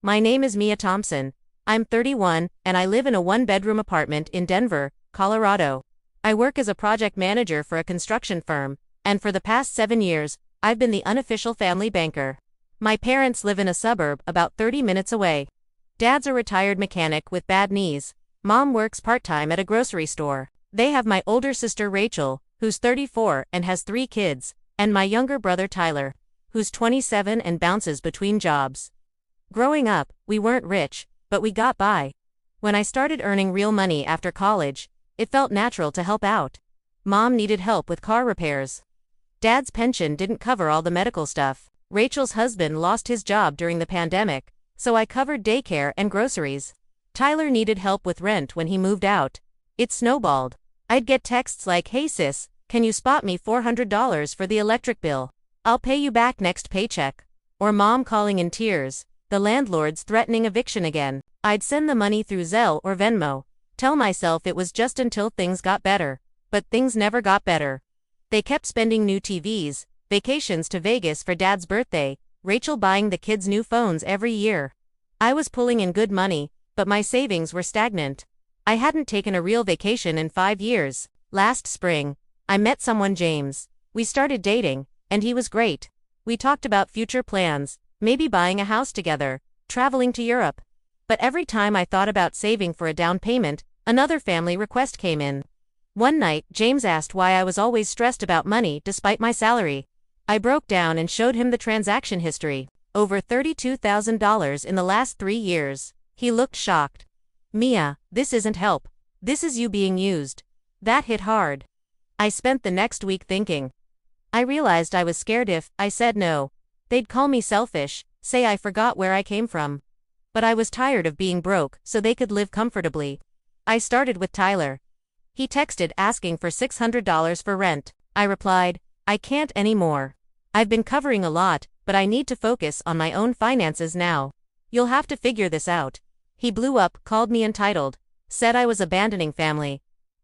My name is Mia Thompson. I'm 31, and I live in a one-bedroom apartment in Denver, Colorado. I work as a project manager for a construction firm, and for the past 7 years, I've been the unofficial family banker. My parents live in a suburb about 30 minutes away. Dad's a retired mechanic with bad knees. Mom works part-time at a grocery store. They have my older sister Rachel, who's 34 and has 3 kids, and my younger brother Tyler, who's 27 and bounces between jobs. Growing up, we weren't rich, but we got by. When I started earning real money after college, it felt natural to help out. Mom needed help with car repairs. Dad's pension didn't cover all the medical stuff. Rachel's husband lost his job during the pandemic, so I covered daycare and groceries. Tyler needed help with rent when he moved out. It snowballed. I'd get texts like, "Hey sis, can you spot me $400 for the electric bill? I'll pay you back next paycheck." Or Mom calling in tears, the landlord's threatening eviction again. I'd send the money through Zelle or Venmo, tell myself it was just until things got better. But things never got better. They kept spending new TVs, vacations to Vegas for Dad's birthday, Rachel buying the kids new phones every year. I was pulling in good money, but my savings were stagnant. I hadn't taken a real vacation in 5 years. Last spring, I met someone, James. We started dating, and he was great. We talked about future plans, maybe buying a house together, traveling to Europe. But every time I thought about saving for a down payment, another family request came in. One night, James asked why I was always stressed about money despite my salary. I broke down and showed him the transaction history. Over $32,000 in the last 3 years. He looked shocked. "Mia, this isn't help. This is you being used." That hit hard. I spent the next week thinking. I realized I was scared if I said no, they'd call me selfish, say I forgot where I came from. But I was tired of being broke so they could live comfortably. I started with Tyler. He texted asking for $600 for rent. I replied, "I can't anymore. I've been covering a lot, but I need to focus on my own finances now. You'll have to figure this out." He blew up, called me entitled, said I was abandoning family.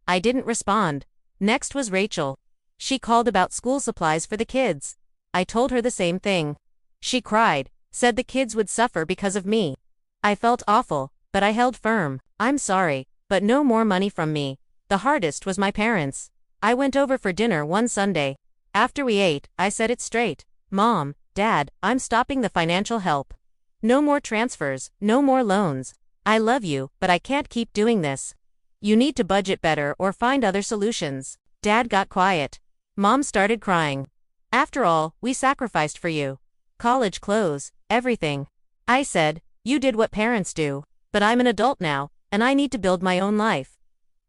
I didn't respond. Next was Rachel. She called about school supplies for the kids. I told her the same thing. She cried, said the kids would suffer because of me. I felt awful, but I held firm. "I'm sorry, but no more money from me." The hardest was my parents. I went over for dinner one Sunday. After we ate, I said it straight. "Mom, Dad, I'm stopping the financial help. No more transfers, no more loans. I love you, but I can't keep doing this. You need to budget better or find other solutions." Dad got quiet. Mom started crying. "After all, we sacrificed for you. College clothes, everything." I said, "You did what parents do, but I'm an adult now, and I need to build my own life."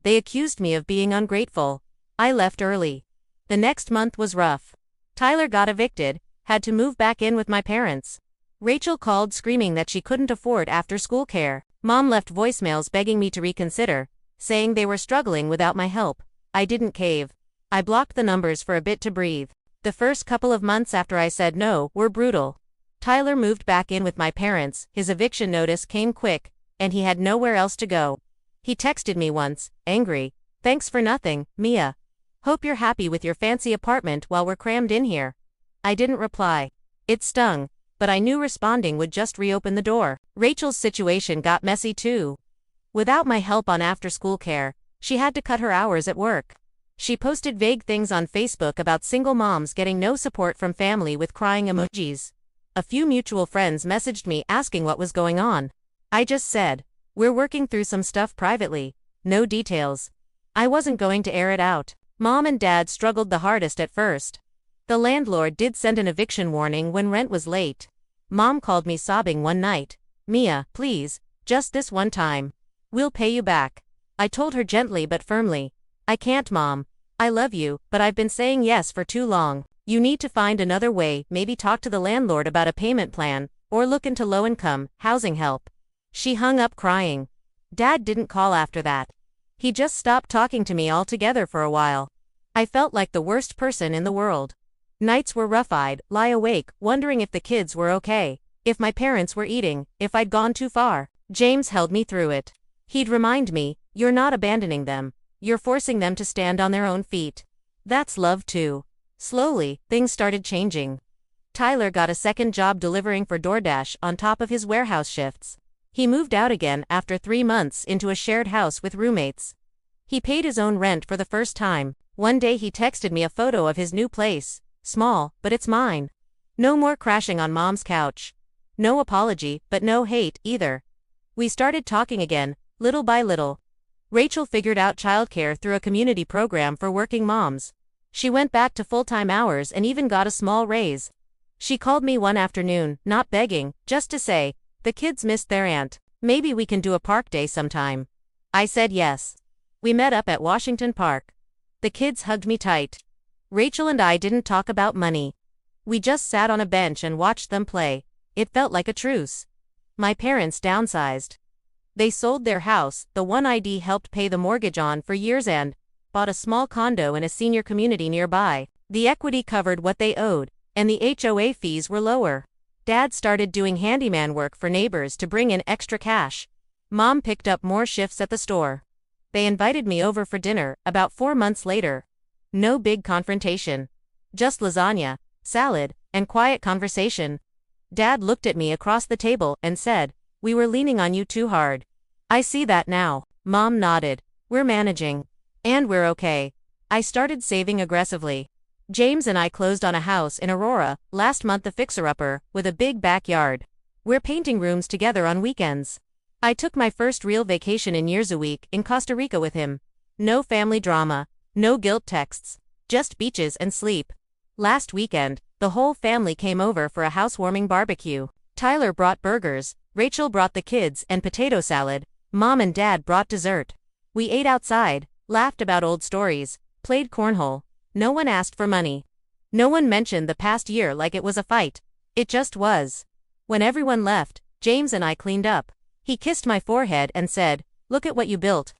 They accused me of being ungrateful. I left early. The next month was rough. Tyler got evicted, had to move back in with my parents. Rachel called screaming that she couldn't afford after-school care. Mom left voicemails begging me to reconsider, saying they were struggling without my help. I didn't cave. I blocked the numbers for a bit to breathe. The first couple of months after I said no were brutal. Tyler moved back in with my parents, his eviction notice came quick, and he had nowhere else to go. He texted me once, angry, "Thanks for nothing, Mia. Hope you're happy with your fancy apartment while we're crammed in here." I didn't reply. It stung, but I knew responding would just reopen the door. Rachel's situation got messy too. Without my help on after-school care, she had to cut her hours at work. She posted vague things on Facebook about single moms getting no support from family with crying emojis. A few mutual friends messaged me asking what was going on. I just said, "We're working through some stuff privately, no details." I wasn't going to air it out. Mom and Dad struggled the hardest at first. The landlord did send an eviction warning when rent was late. Mom called me sobbing one night. "Mia, please, just this one time. We'll pay you back." I told her gently but firmly, "I can't, Mom. I love you, but I've been saying yes for too long. You need to find another way, maybe talk to the landlord about a payment plan, or look into low-income housing help." She hung up crying. Dad didn't call after that. He just stopped talking to me altogether for a while. I felt like the worst person in the world. Nights were rough-eyed, lie awake, wondering if the kids were okay, if my parents were eating, if I'd gone too far. James held me through it. He'd remind me, "You're not abandoning them. You're forcing them to stand on their own feet." That's love too. Slowly, things started changing. Tyler got a second job delivering for DoorDash on top of his warehouse shifts. He moved out again after 3 months into a shared house with roommates. He paid his own rent for the first time. One day he texted me a photo of his new place. Small, but it's mine. No more crashing on mom's couch. No apology, but no hate, either. We started talking again, little by little. Rachel figured out childcare through a community program for working moms. She went back to full-time hours and even got a small raise. She called me one afternoon, not begging, just to say, the kids missed their aunt. Maybe we can do a park day sometime. I said yes. We met up at Washington Park. The kids hugged me tight. Rachel and I didn't talk about money. We just sat on a bench and watched them play. It felt like a truce. My parents downsized. They sold their house, the one I'd helped pay the mortgage on for years, and bought a small condo in a senior community nearby. The equity covered what they owed, and the HOA fees were lower. Dad started doing handyman work for neighbors to bring in extra cash. Mom picked up more shifts at the store. They invited me over for dinner about 4 months later. No big confrontation. Just lasagna, salad, and quiet conversation. Dad looked at me across the table and said, "We were leaning on you too hard." I see that now. Mom nodded. We're managing. And we're okay. I started saving aggressively. James and I closed on a house in Aurora last month, a fixer-upper with a big backyard. We're painting rooms together on weekends. I took my first real vacation in years a week in Costa Rica with him. No family drama, no guilt texts, just beaches and sleep. Last weekend, the whole family came over for a housewarming barbecue. Tyler brought burgers, Rachel brought the kids and potato salad, Mom and Dad brought dessert. We ate outside, laughed about old stories, played cornhole. No one asked for money. No one mentioned the past year like it was a fight. It just was. When everyone left, James and I cleaned up. He kissed my forehead and said, "Look at what you built."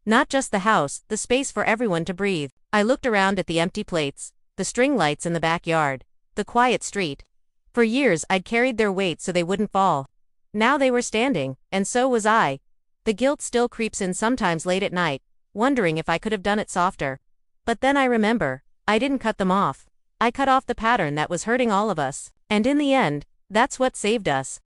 Not just the house, the space for everyone to breathe. I looked around at the empty plates, the string lights in the backyard, the quiet street. For years I'd carried their weight so they wouldn't fall. Now they were standing, and so was I. The guilt still creeps in sometimes late at night, wondering if I could have done it softer. But then I remember, I didn't cut them off. I cut off the pattern that was hurting all of us. And in the end, that's what saved us.